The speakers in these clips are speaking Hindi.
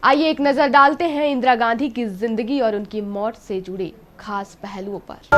आइए एक नजर डालते हैं इंदिरा गांधी की जिंदगी और उनकी मौत से जुड़े खास पहलुओं पर।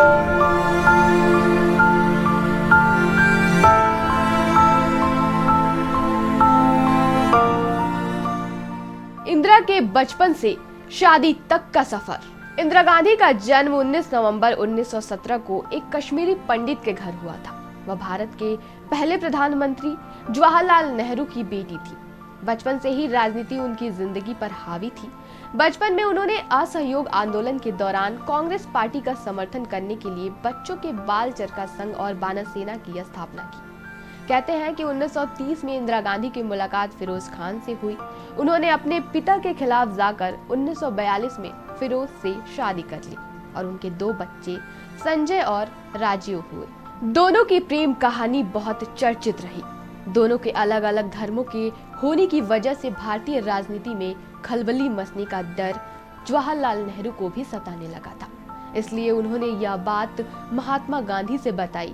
इंदिरा के बचपन से शादी तक का सफर। इंदिरा गांधी का जन्म 19 नवंबर 1917 को एक कश्मीरी पंडित के घर हुआ था। वह भारत के पहले प्रधानमंत्री जवाहरलाल नेहरू की बेटी थी। बचपन से ही राजनीति उनकी जिंदगी पर हावी थी। बचपन में उन्होंने असहयोग आंदोलन के दौरान कांग्रेस पार्टी का समर्थन करने के लिए बच्चों के बाल चरखा संघ और बानर सेना की स्थापना की। कहते हैं कि 1930 में इंदिरा गांधी की मुलाकात फिरोज खान से हुई। उन्होंने अपने पिता के खिलाफ जाकर 1942 में फिरोज से शादी कर ली और उनके 2 बच्चे संजय और राजीव हुए। दोनों की प्रेम कहानी बहुत चर्चित रही। दोनों के अलग अलग धर्मों के होने की वजह से भारतीय राजनीति में खलबली मचने का डर जवाहरलाल नेहरू को भी सताने लगा था। इसलिए उन्होंने यह बात महात्मा गांधी से बताई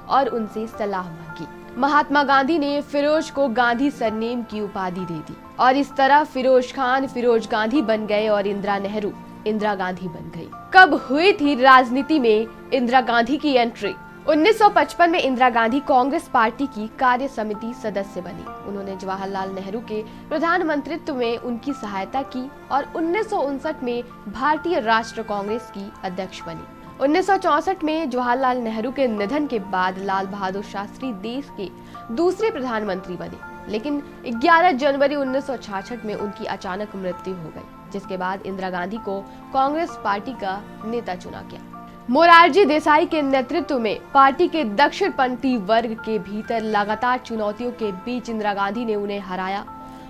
और उनसे सलाह मांगी। महात्मा गांधी ने फिरोज को गांधी सरनेम की उपाधि दे दी और इस तरह फिरोज खान फिरोज गांधी बन गए और इंदिरा नेहरू इंदिरा गांधी बन गई। कब हुई थी राजनीति में इंदिरा गांधी की एंट्री? 1955 में इंदिरा गांधी कांग्रेस पार्टी की कार्य समिति सदस्य बनी। उन्होंने जवाहरलाल नेहरू के प्रधानमंत्रित्व में उनकी सहायता की और 1959 में भारतीय राष्ट्रीय कांग्रेस की अध्यक्ष बनी। 1964 में जवाहरलाल नेहरू के निधन के बाद लाल बहादुर शास्त्री देश के दूसरे प्रधानमंत्री बने, लेकिन 11 जनवरी 1966 में उनकी अचानक मृत्यु हो गई, जिसके बाद इंदिरा गांधी को कांग्रेस पार्टी का नेता चुना गया। मोरारजी देसाई के नेतृत्व में पार्टी के दक्षिणपंथी वर्ग के भीतर लगातार चुनौतियों के बीच इंदिरा गांधी ने उन्हें हराया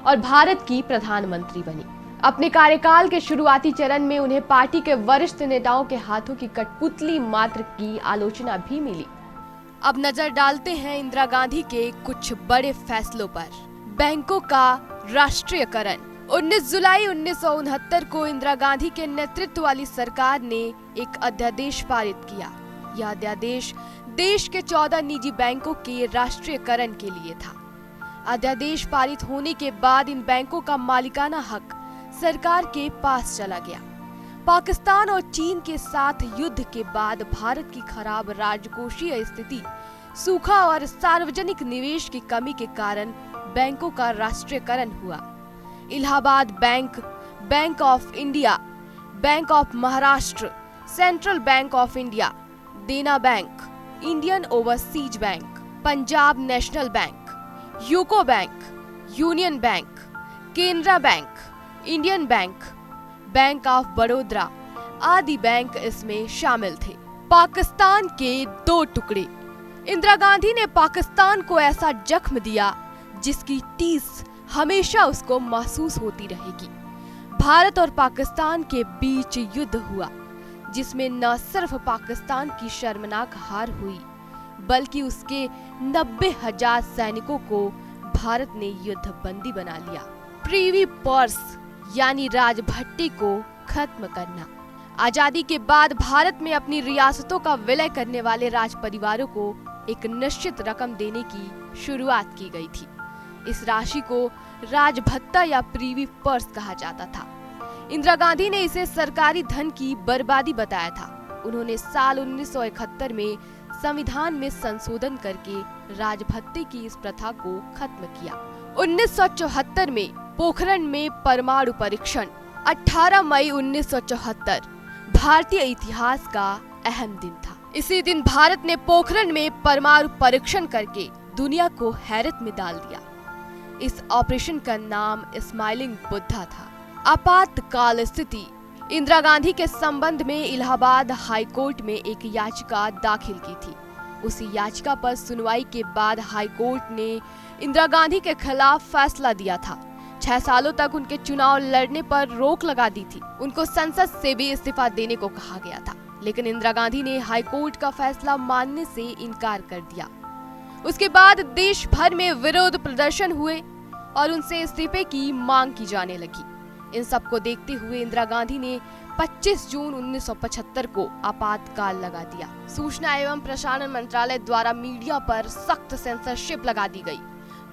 और भारत की प्रधानमंत्री बनी। अपने कार्यकाल के शुरुआती चरण में उन्हें पार्टी के वरिष्ठ नेताओं के हाथों की कठपुतली मात्र की आलोचना भी मिली। अब नजर डालते हैं इंदिरा गांधी के कुछ बड़े फैसलों पर। बैंकों का राष्ट्रीयकरण। 19 जुलाई 1969 को इंदिरा गांधी के नेतृत्व वाली सरकार ने एक अध्यादेश पारित किया। यह अध्यादेश देश के 14 निजी बैंकों के राष्ट्रीयकरण के लिए था। अध्यादेश पारित होने के बाद इन बैंकों का मालिकाना हक सरकार के पास चला गया। पाकिस्तान और चीन के साथ युद्ध के बाद भारत की खराब राजकोषीय स्थिति, सूखा और सार्वजनिक निवेश की कमी के कारण बैंकों का राष्ट्रीयकरण हुआ। Allahabad bank, bank of India, bank of Maharashtra, central bank of India, Dena bank, Indian overseas bank, Punjab national bank, UCO bank, union bank, Canara bank, Indian bank, bank of Baroda आदि बैंक इसमें शामिल थे। पाकिस्तान के 2 टुकड़े। इंदिरा गांधी ने पाकिस्तान को ऐसा जख्म दिया जिसकी टीस हमेशा उसको महसूस होती रहेगी। भारत और पाकिस्तान के बीच युद्ध हुआ, जिसमें न सिर्फ पाकिस्तान की शर्मनाक हार हुई, बल्कि उसके 90,000 सैनिकों को भारत ने युद्ध बंदी बना लिया। प्रिवी पर्स यानी राजभट्टी को खत्म करना। आजादी के बाद भारत में अपनी रियासतों का विलय करने वाले राज परिवारों को एक निश्चित रकम देने की शुरुआत की गई थी। इस राशि को राजभत्ता या प्रीवी पर्स कहा जाता था। इंदिरा गांधी ने इसे सरकारी धन की बर्बादी बताया था। उन्होंने साल 1971 में संविधान में संशोधन करके राजभत्ते की इस प्रथा को खत्म किया। 1974 में पोखरण में परमाणु परीक्षण। 18 मई 1974 भारतीय इतिहास का अहम दिन था। इसी दिन भारत ने पोखरण में परमाणु परीक्षण करके दुनिया को हैरत में डाल दिया। इस ऑपरेशन का नाम स्माइलिंग बुद्धा था। आपातकाल स्थिति। इंदिरा गांधी के संबंध में इलाहाबाद हाई कोर्ट में एक याचिका दाखिल की थी। उसी याचिका पर सुनवाई के बाद हाई कोर्ट ने इंदिरा गांधी के खिलाफ फैसला दिया था। 6 सालों तक उनके चुनाव लड़ने पर रोक लगा दी थी। उनको संसद से भी इस्तीफा देने को कहा गया था, लेकिन इंदिरा गांधी ने हाई कोर्ट का फैसला मानने से इनकार कर दिया। उसके बाद देश भर में विरोध प्रदर्शन हुए और उनसे इस्तीफे की मांग की जाने लगी। इन सब को देखते हुए इंदिरा गांधी ने 25 जून 1975 को आपातकाल लगा दिया। सूचना एवं प्रसारण मंत्रालय द्वारा मीडिया पर सख्त सेंसरशिप लगा दी गई।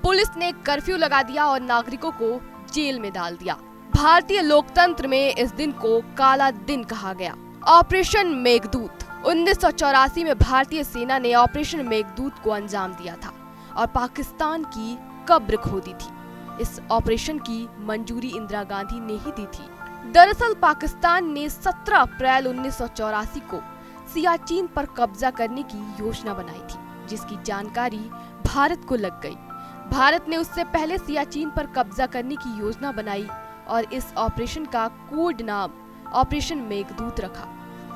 पुलिस ने कर्फ्यू लगा दिया और नागरिकों को जेल में डाल दिया। भारतीय लोकतंत्र में इस दिन को काला दिन कहा गया। ऑपरेशन मेघदूत 1984 में भारतीय सेना ने ऑपरेशन मेघदूत को अंजाम दिया था और पाकिस्तान की कब्र खोदी थी। इस ऑपरेशन की मंजूरी इंदिरा गांधी ने ही दी थी। दरअसल पाकिस्तान ने 17 अप्रैल 1984 को सियाचिन पर कब्जा करने की योजना बनाई थी, जिसकी जानकारी भारत को लग गई। भारत ने उससे पहले सियाचिन पर कब्जा करने की योजना बनाई और इस ऑपरेशन का कोड नाम ऑपरेशन मेघदूत रखा।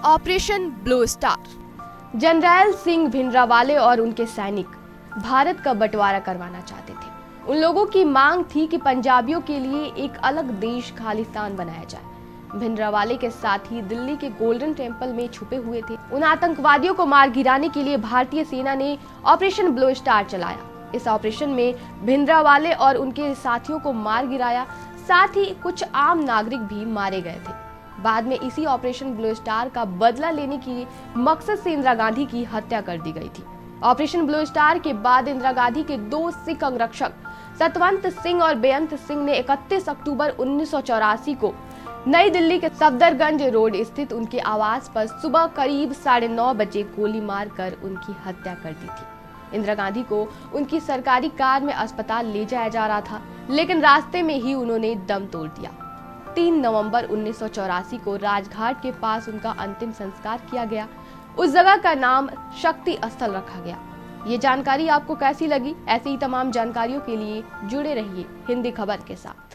Operation blue star. General Singh Bhindranwale और उनके सैनिक भारत का बंटवारा करवाना चाहते थे। उन लोगों की मांग थी कि पंजाबियों के लिए एक अलग देश खालिस्तान बनाया जाए। भिंडरावाले के साथ ही दिल्ली के गोल्डन टेम्पल में छुपे हुए थे। उन आतंकवादियों को मार गिराने के लिए भारतीय सेना ने ऑपरेशन ब्लू स्टार चलाया। इस ऑपरेशन में भिंडरावाले और उनके साथियों को मार गिराया, साथ ही कुछ आम नागरिक भी मारे गए थे। बाद में इसी ऑपरेशन ब्लू स्टार का बदला लेने की मकसद से इंदिरा गांधी की हत्या कर दी गई थी। ऑपरेशन ब्लू स्टार के बाद इंदिरा गांधी के 2 सिख अंगरक्षक सतवंत सिंह और बेअंत सिंह ने 31 अक्टूबर 1984 को नई दिल्ली के सफदरगंज रोड स्थित उनके आवास पर सुबह करीब 9:30 बजे गोली मारकर उनकी हत्या कर दी थी। इंदिरा गांधी को उनकी सरकारी कार में अस्पताल ले जाया जा रहा था, लेकिन रास्ते में ही उन्होंने दम तोड़ दिया। 3 नवंबर 1984 को राजघाट के पास उनका अंतिम संस्कार किया गया। उस जगह का नाम शक्ति स्थल रखा गया। ये जानकारी आपको कैसी लगी? ऐसी ही तमाम जानकारियों के लिए जुड़े रहिए हिंदी खबर के साथ।